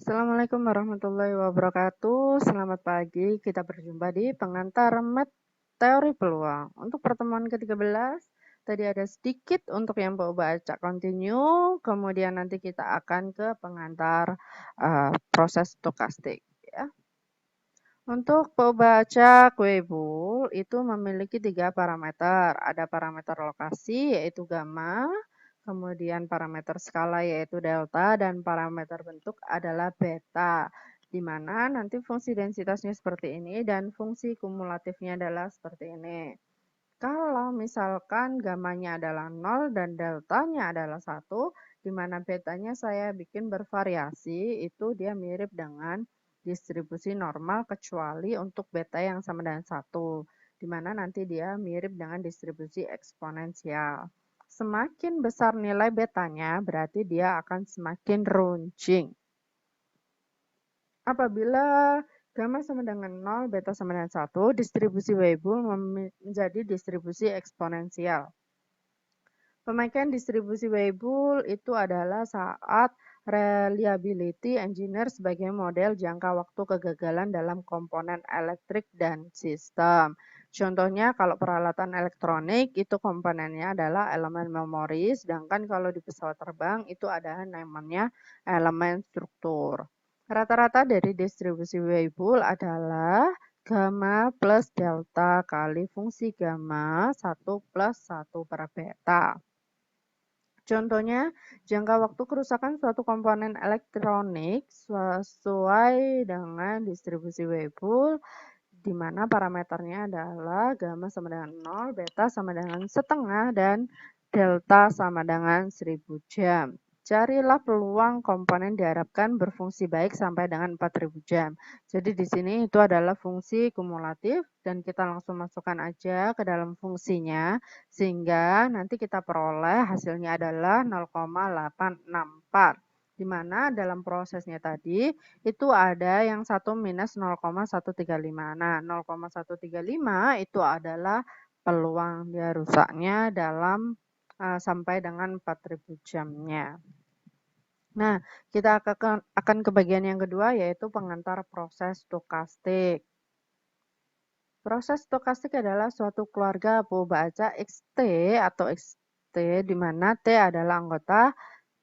Assalamualaikum warahmatullahi wabarakatuh. Selamat pagi. Kita berjumpa di pengantar teori peluang. Untuk pertemuan ke-13, tadi ada sedikit untuk yang mau baca continue, kemudian nanti kita akan ke pengantar proses stokastik. Ya. Untuk pembaca Weibull itu memiliki 3 parameter. Ada parameter lokasi yaitu gamma, kemudian parameter skala yaitu delta, dan parameter bentuk adalah beta. Di mana nanti fungsi densitasnya seperti ini dan fungsi kumulatifnya adalah seperti ini. Kalau misalkan gamanya adalah 0 dan deltanya adalah 1, di mana betanya saya bikin bervariasi, itu dia mirip dengan distribusi normal kecuali untuk beta yang sama dengan 1, di mana nanti dia mirip dengan distribusi eksponensial. Semakin besar nilai betanya, berarti dia akan semakin runcing. Apabila gamma sama dengan 0, beta sama dengan 1, distribusi Weibull menjadi distribusi eksponensial. Pemakaian distribusi Weibull itu adalah saat reliability engineer sebagai model jangka waktu kegagalan dalam komponen elektrik dan sistem. Contohnya kalau peralatan elektronik itu komponennya adalah elemen memori, sedangkan kalau di pesawat terbang itu ada namanya elemen struktur. Rata-rata dari distribusi Weibull adalah gamma plus delta kali fungsi gamma 1 plus 1 per beta. Contohnya, jangka waktu kerusakan suatu komponen elektronik sesuai dengan distribusi Weibull, di mana parameternya adalah gamma sama dengan 0, beta sama dengan setengah, dan delta sama dengan 1000 jam. Carilah peluang komponen diharapkan berfungsi baik sampai dengan 4000 jam. Jadi di sini itu adalah fungsi kumulatif dan kita langsung masukkan aja ke dalam fungsinya sehingga nanti kita peroleh hasilnya adalah 0,864. Di mana dalam prosesnya tadi itu ada yang 1 minus 0,135. Nah, 0,135 itu adalah peluang dia rusaknya dalam sampai dengan 4000 jamnya. Nah, kita akan ke bagian yang kedua yaitu pengantar proses stokastik. Proses stokastik adalah suatu keluarga baca XT atau XT di mana T adalah anggota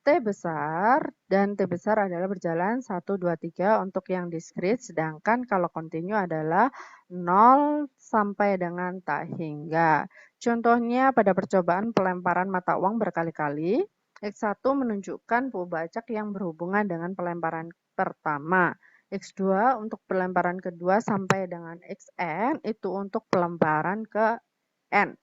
T besar dan T besar adalah berjalan 1, 2, 3 untuk yang diskrit, sedangkan kalau kontinu adalah 0 sampai dengan tak hingga. Contohnya pada percobaan pelemparan mata uang berkali-kali, X1 menunjukkan pembacak yang berhubungan dengan pelemparan pertama. X2 untuk pelemparan kedua sampai dengan Xn itu untuk pelemparan ke N.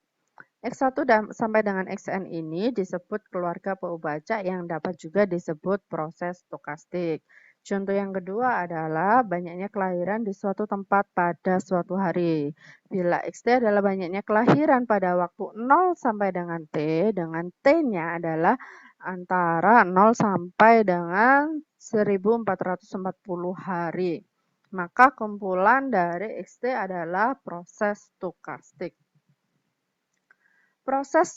X1 sampai dengan Xn ini disebut keluarga pembacak yang dapat juga disebut proses stokastik. Contoh yang kedua adalah banyaknya kelahiran di suatu tempat pada suatu hari. Bila XT adalah banyaknya kelahiran pada waktu 0 sampai dengan dengan T-nya adalah antara 0 sampai dengan 1440 hari. Maka kumpulan dari XT adalah proses stokastik. Proses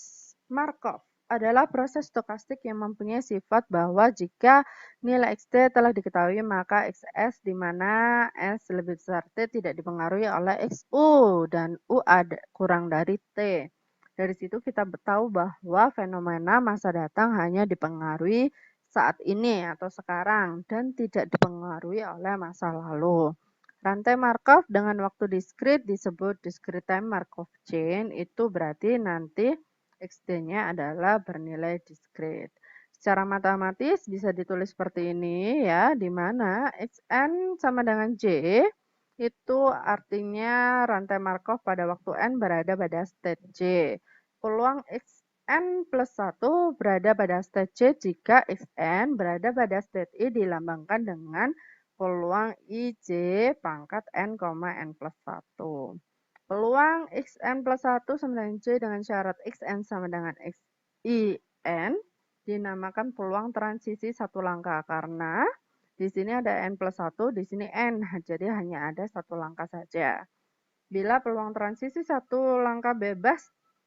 Markov adalah proses stokastik yang mempunyai sifat bahwa jika nilai Xt telah diketahui maka Xs di mana S lebih besar T tidak dipengaruhi oleh Xu dan U ada kurang dari T. Dari situ kita tahu bahwa fenomena masa datang hanya dipengaruhi saat ini atau sekarang dan tidak dipengaruhi oleh masa lalu. Rantai Markov dengan waktu diskrit disebut discrete time Markov chain, itu berarti nanti XD-nya adalah bernilai diskrit. Secara matematis bisa ditulis seperti ini ya, di mana Xn sama dengan J itu artinya rantai Markov pada waktu N berada pada state J. Peluang Xn plus 1 berada pada state J jika Xn berada pada state I dilambangkan dengan peluang IJ pangkat N, N plus 1. Peluang Xn plus 1 sama dengan J dengan syarat Xn sama dengan XIN dinamakan peluang transisi satu langkah karena di sini ada N plus 1, di sini N, jadi hanya ada satu langkah saja. Bila peluang transisi satu langkah bebas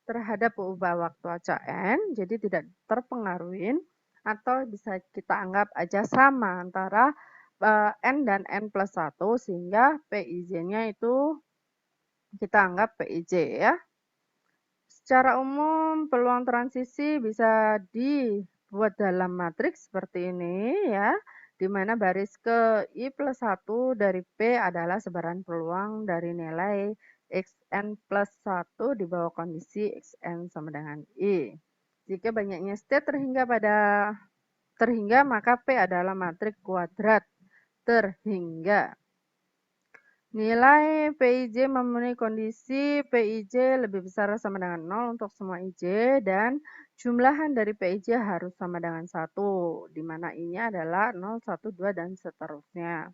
terhadap perubahan waktu acak N, jadi tidak terpengaruhi atau bisa kita anggap aja sama antara N dan N plus 1 sehingga PIJ-nya itu kita anggap PIJ ya. Secara umum peluang transisi bisa dibuat dalam matriks seperti ini ya, di mana baris ke I plus 1 dari P adalah sebaran peluang dari nilai Xn plus 1 di bawah kondisi Xn sama dengan I. Jika banyaknya state terhingga maka P adalah matriks kuadrat terhingga. Nilai PIJ memenuhi kondisi PIJ lebih besar sama dengan 0 untuk semua IJ dan jumlahan dari PIJ harus sama dengan 1, di mana I-nya adalah 0, 1, 2, dan seterusnya.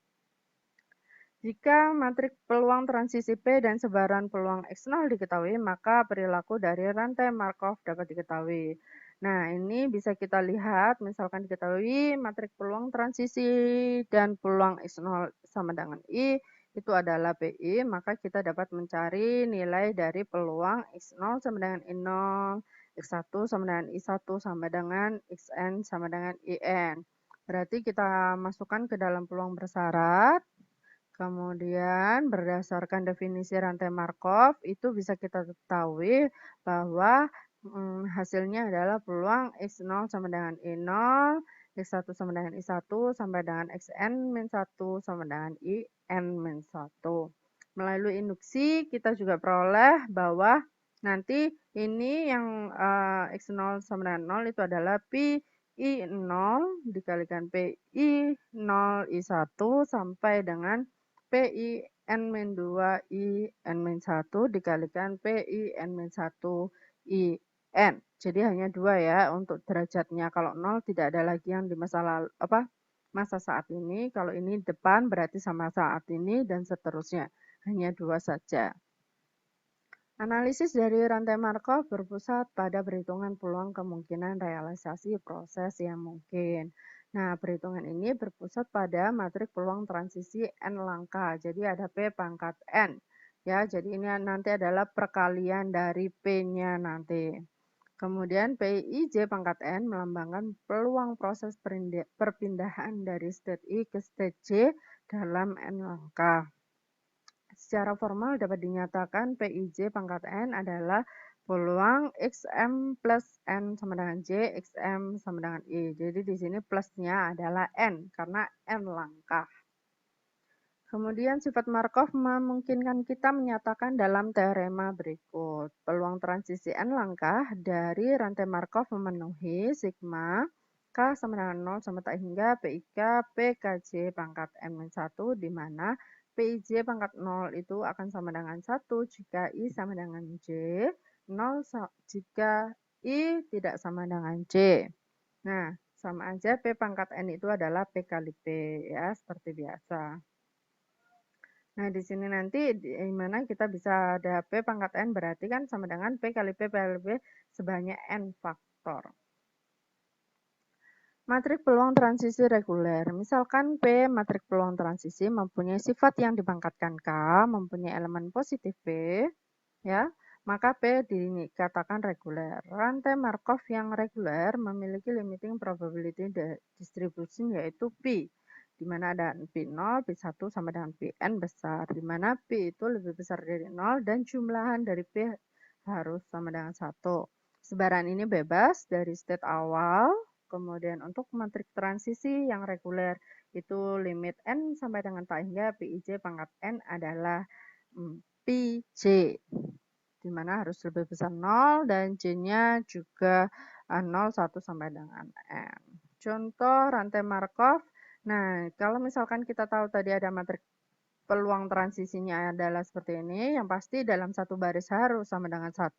Jika matriks peluang transisi P dan sebaran peluang X0 diketahui, maka perilaku dari rantai Markov dapat diketahui. Nah, ini bisa kita lihat, misalkan diketahui matriks peluang transisi dan peluang X0 sama dengan I, itu adalah PI, maka kita dapat mencari nilai dari peluang X0 sama dengan I0, X1 sama dengan I1 sama dengan Xn sama dengan IN. Berarti kita masukkan ke dalam peluang bersyarat, kemudian berdasarkan definisi rantai Markov, itu bisa kita ketahui bahwa hasilnya adalah peluang X0 sama dengan I0, X1 sama dengan I1, sampai dengan Xn-1 sama dengan In-1. Melalui induksi, kita juga peroleh bahwa nanti ini yang X0 sama dengan 0 itu adalah Pi I0 dikalikan PI 0 I1 sampai dengan PI N-2 I N-1 dikalikan PI N-1 I N. Jadi hanya 2 ya untuk derajatnya. Kalau 0 tidak ada lagi yang di masa lalu masa saat ini. Kalau ini depan berarti sama saat ini dan seterusnya. Hanya 2 saja. Analisis dari rantai Markov berpusat pada perhitungan peluang kemungkinan realisasi proses yang mungkin. Nah, perhitungan ini berpusat pada matriks peluang transisi N langkah. Jadi ada P pangkat N. Ya, jadi ini nanti adalah perkalian dari P-nya nanti. Kemudian PIJ pangkat N melambangkan peluang proses perpindahan dari state I ke state J dalam N langkah. Secara formal dapat dinyatakan PIJ pangkat N adalah peluang XM plus N sama dengan J, XM sama dengan I. Jadi di sini plusnya adalah N karena N langkah. Kemudian sifat Markov memungkinkan kita menyatakan dalam teorema berikut. Peluang transisi N langkah dari rantai Markov memenuhi sigma K sama dengan 0 sama tak hingga PIK PKJ pangkat N-1 di mana PIJ pangkat 0 itu akan sama dengan 1 jika I sama dengan J, 0 jika I tidak sama dengan J. Nah, sama aja P pangkat N itu adalah P kali P ya, seperti biasa. Nah, di sini nanti di mana kita bisa ada P pangkat N berarti kan sama dengan P kali P kali P sebanyak N faktor. Matriks peluang transisi reguler. Misalkan P matriks peluang transisi mempunyai sifat yang dipangkatkan K, mempunyai elemen positif P, ya, maka P dikatakan reguler. Rantai Markov yang reguler memiliki limiting probability distribution yaitu P, di mana ada P0, P1 sama dengan Pn besar, di mana P itu lebih besar dari 0 dan jumlahan dari P harus sama dengan 1. Sebaran ini bebas dari state awal. Kemudian untuk matriks transisi yang reguler itu limit N sampai dengan tak hingga PIJ pangkat N adalah PJ, di mana harus lebih besar 0 dan J-nya juga 0, 1 sampai dengan N. Contoh rantai Markov. Nah, kalau misalkan kita tahu tadi ada matriks peluang transisinya adalah seperti ini, yang pasti dalam satu baris harus sama dengan 1.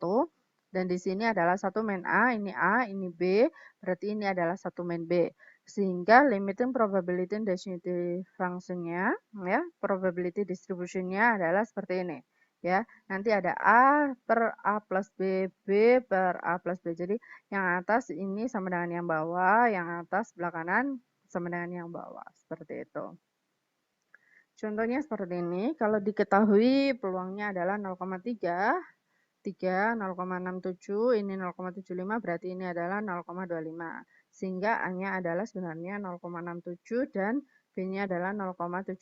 Dan di sini adalah satu main A, ini B, berarti ini adalah satu main B. Sehingga limiting probability density function-nya, ya, probability distribution-nya adalah seperti ini. Ya, nanti ada A per A plus B, B per A plus B. Jadi yang atas ini sama dengan yang bawah, yang atas sebelah kanan sama dengan yang bawah. Seperti itu. Contohnya seperti ini, kalau diketahui peluangnya adalah 0,3, 0,67, ini 0,75, berarti ini adalah 0,25. Sehingga A-nya adalah sebenarnya 0,67 dan P-nya adalah 0,75.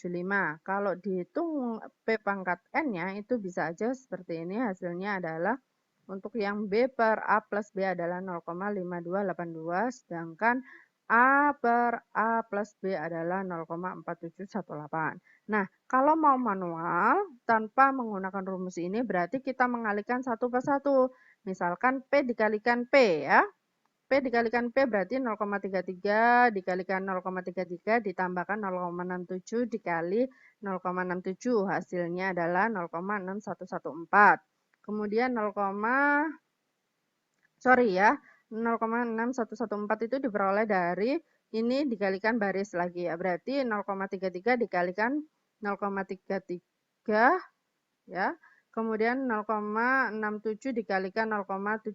Kalau dihitung P pangkat N-nya itu bisa aja seperti ini, hasilnya adalah untuk yang B per A plus B adalah 0,5282, sedangkan A per A plus B adalah 0,4718. Nah, kalau mau manual tanpa menggunakan rumus ini berarti kita mengalihkan satu per satu. Misalkan P dikalikan P ya. P dikalikan P berarti 0,33 dikalikan 0,33 ditambahkan 0,67 dikali 0,67 hasilnya adalah 0,6114. Kemudian 0,6114 itu diperoleh dari ini dikalikan baris lagi ya. Berarti 0,33 dikalikan 0,33 ya. Kemudian 0,67 dikalikan 0,75,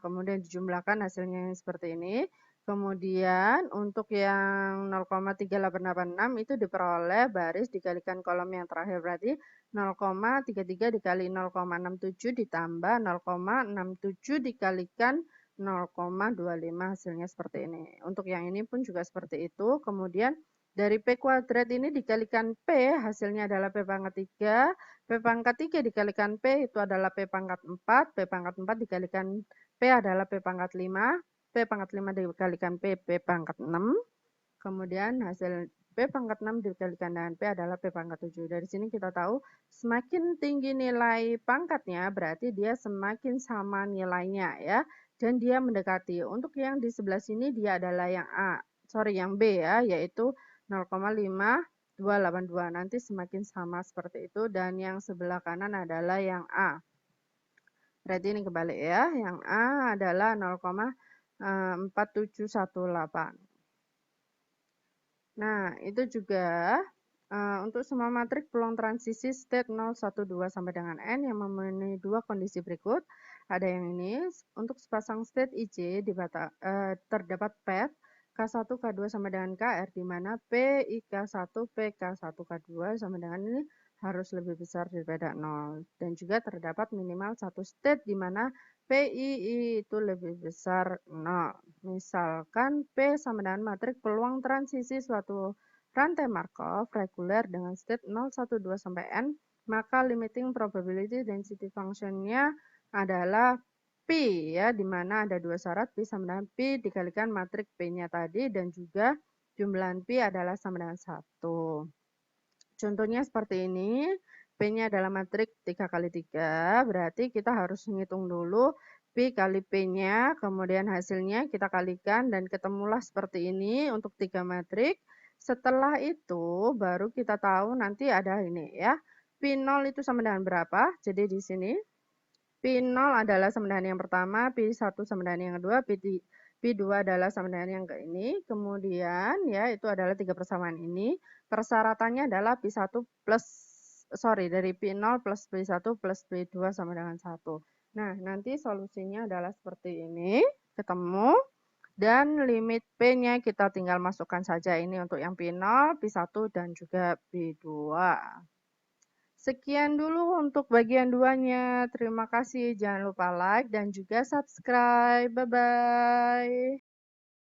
kemudian dijumlahkan hasilnya yang seperti ini. Kemudian untuk yang 0,3886 itu diperoleh baris dikalikan kolom yang terakhir, berarti 0,33 dikali 0,67 ditambah 0,67 dikalikan 0,25 hasilnya seperti ini. Untuk yang ini pun juga seperti itu. Kemudian dari P kuadrat ini dikalikan P hasilnya adalah P pangkat 3. P pangkat 3 dikalikan P itu adalah P pangkat 4, P pangkat 4 dikalikan P adalah P pangkat 5, P pangkat 5 dikalikan P pangkat 6, kemudian hasil P pangkat 6 dikalikan dengan P adalah P pangkat 7. Dari sini kita tahu semakin tinggi nilai pangkatnya berarti dia semakin sama nilainya ya, dan dia mendekati. Untuk yang di sebelah sini dia adalah yang B ya, yaitu 0,5 282, nanti semakin sama seperti itu, dan yang sebelah kanan adalah yang A. Berarti ini kebalik ya, yang A adalah 0,4718. Nah, itu juga untuk semua matrik peluang transisi state 0, 1, 2 sampai dengan N yang memenuhi dua kondisi berikut. Ada yang ini, untuk sepasang state IC terdapat PET K1, K2 sama dengan KR, di mana P IK1, P K1, K2 sama dengan ini harus lebih besar daripada 0. Dan juga terdapat minimal satu state di mana PII itu lebih besar 0. Misalkan P sama dengan matrik peluang transisi suatu rantai Markov reguler dengan state 0, 1, 2 sampai N, maka limiting probability density function-nya adalah Pi ya, di mana ada dua syarat, Pi sama dengan Pi dikalikan matrik P-nya tadi, dan juga jumlah Pi adalah sama dengan 1. Contohnya seperti ini, P-nya adalah matrik 3 kali 3, berarti kita harus menghitung dulu Pi kali P-nya, kemudian hasilnya kita kalikan, dan ketemulah seperti ini untuk 3 matrik. Setelah itu, baru kita tahu nanti ada ini ya, P0 itu sama dengan berapa, jadi di sini P0 adalah sama dengan yang pertama, P1 sama dengan yang kedua, P2 adalah sama dengan yang ke ini. Kemudian ya itu adalah tiga persamaan ini. Persyaratannya adalah dari P0 plus P1 plus P2 sama dengan 1. Nah, nanti solusinya adalah seperti ini, ketemu. Dan limit P-nya kita tinggal masukkan saja ini untuk yang P0, P1, dan juga P2. Sekian dulu untuk bagian 2-nya. Terima kasih. Jangan lupa like dan juga subscribe. Bye-bye.